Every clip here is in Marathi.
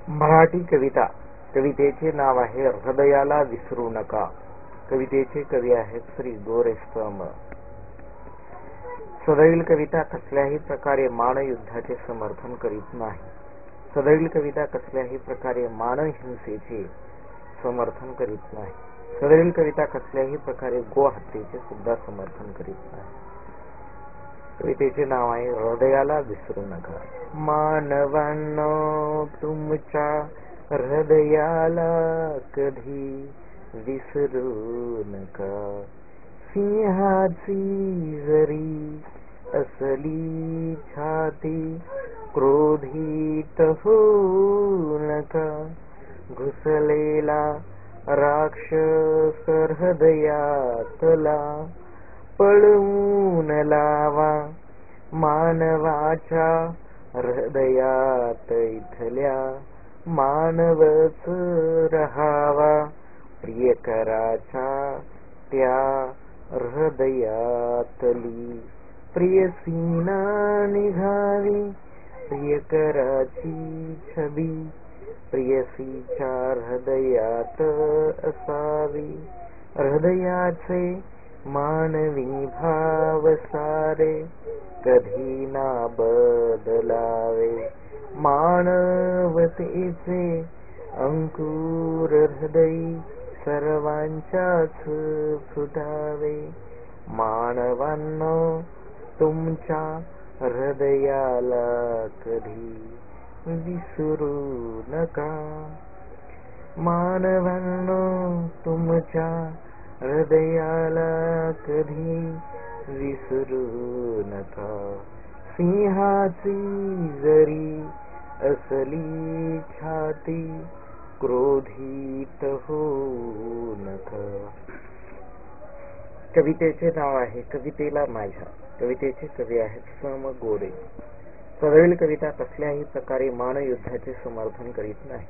मराठी कविता. कवितेचे नाव आहे हृदयाला विसरू नका. कवितेचे कवी आहेत श्री गोरेस्तम. सदैल कविता कसल्याही प्रकारे मानयुद्धाचे समर्थन करीत नाही. सदैल कविता कसल्याही प्रकारे मानहिंसेचे समर्थन करीत नाही. सदैल कविता कसल्याही प्रकारे गो हत्येचे सुद्धा समर्थन करीत नाही. कवितेचे नाव आहे हृदयाला विसरू नका. मानवांनो, तुमच्या हृदयाला कधी विसरू नका. सिंहाची जरी असली छाती, क्रोधित होऊ नका. घुसलेला राक्षस हृदयातला पळवून लावा. मानवाच्या हृदयात इथल्या मानवच रहावा. प्रियकराच्या त्या हृदयातली प्रियसीना निघावी. प्रियकराची छबी प्रियसीच्या हृदयात असावी. हृदयाचे मानवी भाव सारे कधी ना बदलावे. मानवतेचे अंकुर हृदयी सर्वांच्याच फुटावे. मानवांनो, तुमच्या हृदयाला कधी विसरू नका. मानवांनो, तुमच्या हृदयाला कधी विसरू नका. सिंहाची जरी असली छाती, क्रोधित होऊ नका. कवितेचे नाव आहे कवितेला माझ्या. कवितेचे कवी आहेत सम गोरे. सदैल कविता कसल्याही प्रकारे मानयुद्धाचे समर्थन करीत नाही.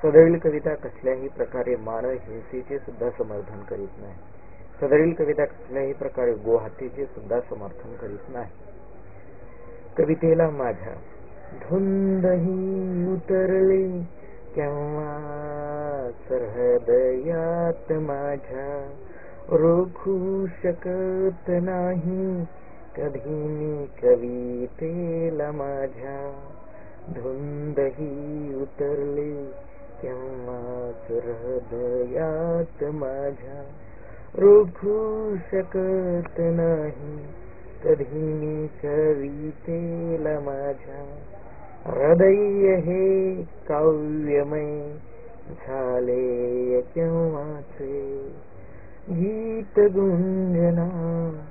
सदैल कविता कसल्याही प्रकारे मानहिंसेचे सुद्धा समर्थन करीत नाही. सदैल कविता कसल्याही प्रकारे गोहत्येचे सुद्धा समर्थन करीत नाही. कवितेला माझ्या. धुंद ही उतरली केव्हाच हृदयात माझ्या. रोखू शकत नाही कधी मी कवितेला माझ्या. धुंद ही उतरली केव्हाच हृदयात माझ्या. रोखू शकत नाही कधी मी कवितेला माझ्या. हृदय हे काव्यमय झाले केव्हाचे. गीत गुंजना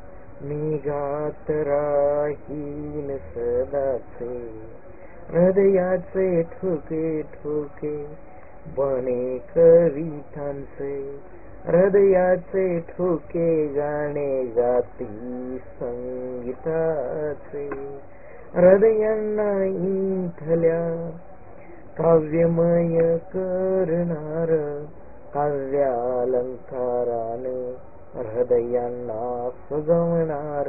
मी गात राहीन सदाचे. हृदयाचे ठोके ठोके बने कवितांचे. हृदयाचे ठोके गाणे गाती संगीताचे. हृदयांना इथल्या काव्यमय करणार. काव्यालंकाराने हृदयांना सजवणार.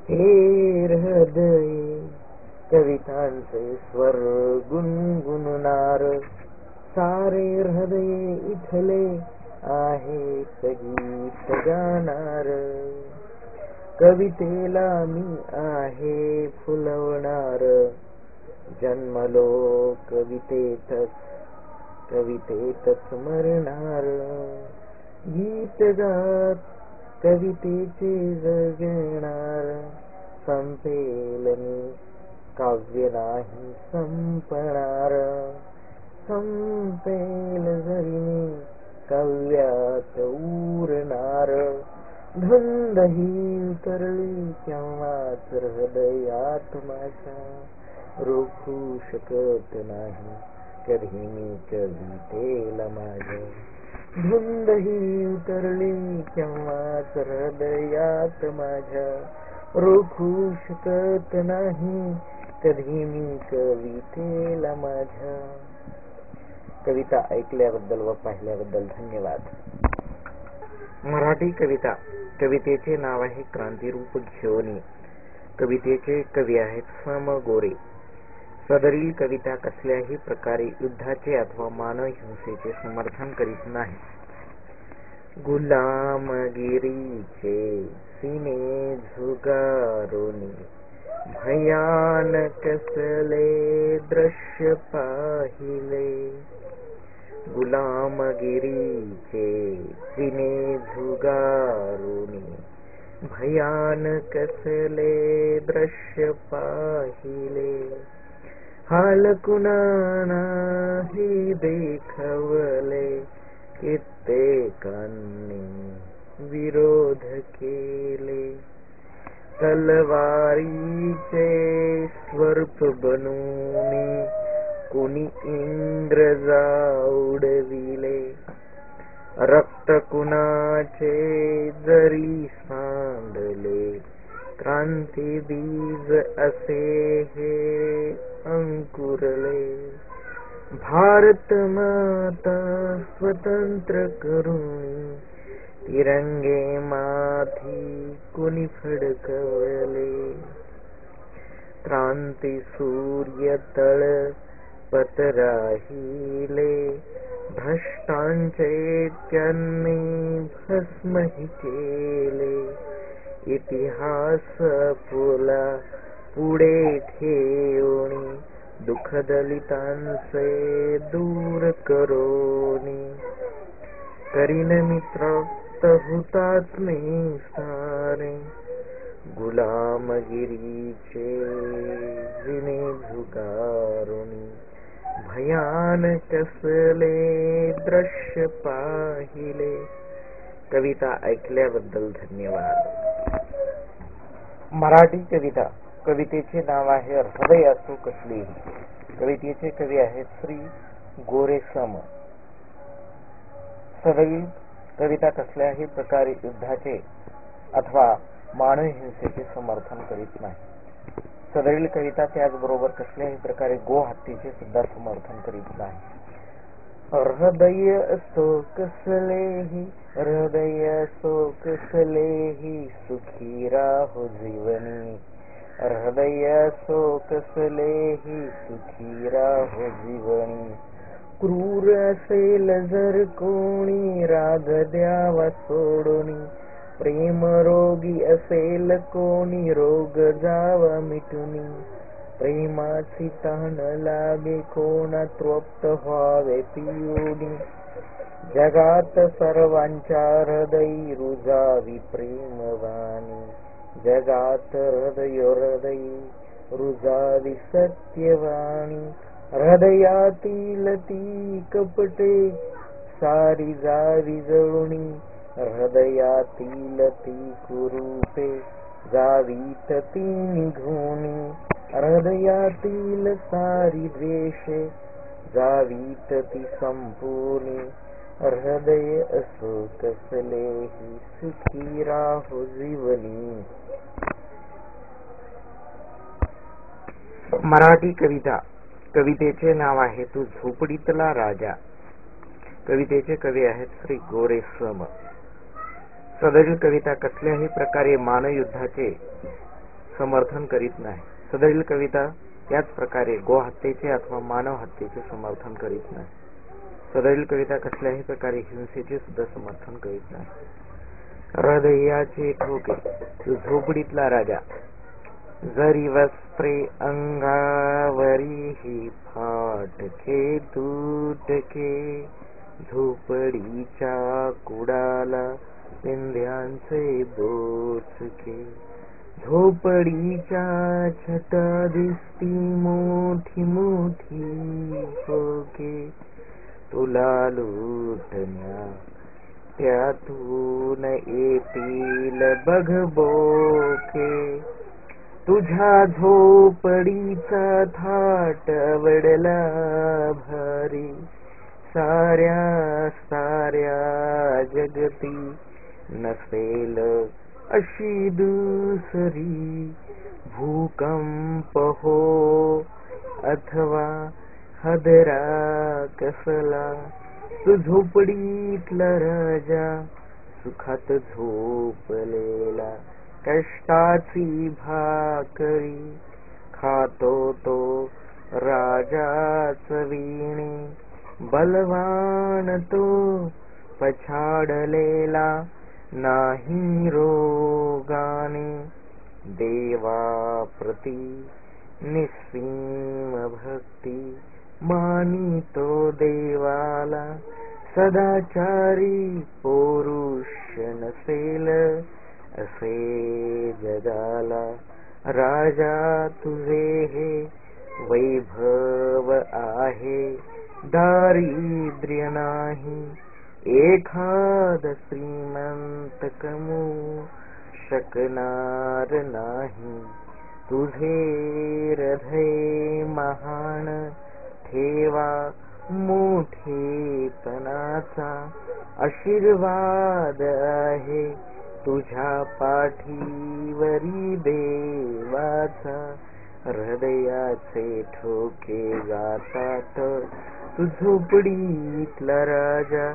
हे हृदय कवितांचे स्वर गुणगुणणार. सारे हृदय इथले आहेत गीत गाणार. कवितेला मी आहे फुलवणार. जन्मलो कवितेतच कवितेतच मरणार. गीत गात कवितेचे जगणार. संपेल मी काव्य नाही संपणार. संपेल जरी मी काव्यात उरणार. धुंद ही उतरली केव्हाच हृदयात माझ्या. रोखू शकत नाही कधी मी कवितेला माझ्या. धुंद ही उतरली केव्हाच हृदयात माझ्या. रोखू शकत नाही कधी मी कवितेला माझ्या. कविता ऐकल्याबद्दल व पाहिल्याबद्दल धन्यवाद. मराठी कविता. कवितेचे नाव आहे क्रांतिरूप घेऊनी. कवितेचे कवी आहेत सम गोरे. सदरील कविता कसल्याही प्रकारे युद्धाचे अथवा मानव हिंसेचे समर्थन करीत नाही. गुलामगिरीचे सीने झुगारुनी भयान कसले दृश्य पाहिले. गुलामगिरीचे सीने झुगारुनी भयान कसले दृश्य पाहिले. हाल कुणालाही देखवले कित्येकांनी विरोध केले. तलवारीचे स्वरूप बनूनी कोणी इंग्रजा उडविले. रक्त कुणाचे जरी सांडले क्रांती बीज असे हे अंकुरले. भारत माता स्वतंत्र करून तिरंगे माथी कुणी फडकवले. क्रांती सूर्य तळपत राहिले भ्रष्टांचे त्यांनी भस्मही केले. इतिहास पुला पुढे ठेवणी दुःख दलितांचे दूर करोनी. करीन मित्र हुतात्मे सारे गुलामगिरीचे जिने झुगारुनी भयान कसले दृश्य पाहिले. कविता ऐकल्याबद्दल धन्यवाद. मराठी कविता. कवितेचे नाव आहे हृदय असो कसलेही. कवितेचे कवी आहेत श्री गोरेसम. सदैव कविता कसल्याही प्रकारे युद्धाचे अथवा मानव हिंसेचे समर्थन करीत नाही. सदैव कविता त्याचबरोबर कसल्याही प्रकारे गो हत्येचे सुद्धा समर्थन करीत नाही. हृदय असो कसलेही हृदय असो कसलेही सुखी राहो जीवनी. हृदय असो कसलेही सुखी राहो जीवनी. क्रूर असेल जर कोणी राग द्यावा सोडूनी. प्रेम रोगी असेल कोणी रोग जावा मिटूनी. प्रेमाची तहान लागे कोणा तृप्त व्हावे पिऊनी. जगात सर्वांच्या हृदयी रुजावी प्रेमवाणी. जगात हृदयी रुजावी सत्यवाणी. हृदयातील ती कपटे सारी जावी जळुनी. हृदयातील ती कुरूपे जावीत ती निघुनी. हृदयातील सारी द्वेषे जावीत ती संपूर्णी. हृदय असो कसलेही सुखी राहो जीवनी. मराठी कविता. कवितेचे नाव आहे तू झोपडीतला राजा. कवितेचे कवी आहेत श्री गोरेसम. सदरील कविता कसल्याही प्रकारे मानव युद्धाचे समर्थन करीत नाही. सदरील कविता त्याच प्रकारे गो हत्येचे अथवा मानव हत्येचे समर्थन करीत नाही. सदरील कविता कसल्याही प्रकारे हिंसेचे सुद्धा समर्थन करीत नाही. हृदयाचे ठोके तू झोपडीतला राजा. जरी वस्त्रे अंगावरी ही फाटके तुटके. झोपडीच्या कुडाला पिंध्यांचे बोचके. झोपडीच्या छटा दिसती मोठी मोठी फोके. तुला लुटण्या त्यातून येतील बघ बोके. तुझ्या झोपडीचा थाट वडला भारी. साऱ्या साऱ्या जगती नसेल अशी दुसरी. भूकंप हो अथवा हादरा कसला. तू झोपडीतला राजा सुखात झोपलेला. कष्टाची भाकरी खातो तो राजाच वीणे बलवान तो पछाडलेला नाही रोगाने देवाप्रती निस्सीम भक्ती मानितो देवाला सदाचारी पौरुष नसेल असे जगाला राजा तुझे हे वैभव आहे दारिद्र्य नाही एखाद श्रीमंत कमू शकणार नाही तुझे हृदय महान ठेवा मोठेपणाचा आशीर्वाद आहे तुझ्या पाठीवरी देवाचा हृदयाचे ठोके गातात तू झोपडीतला राजा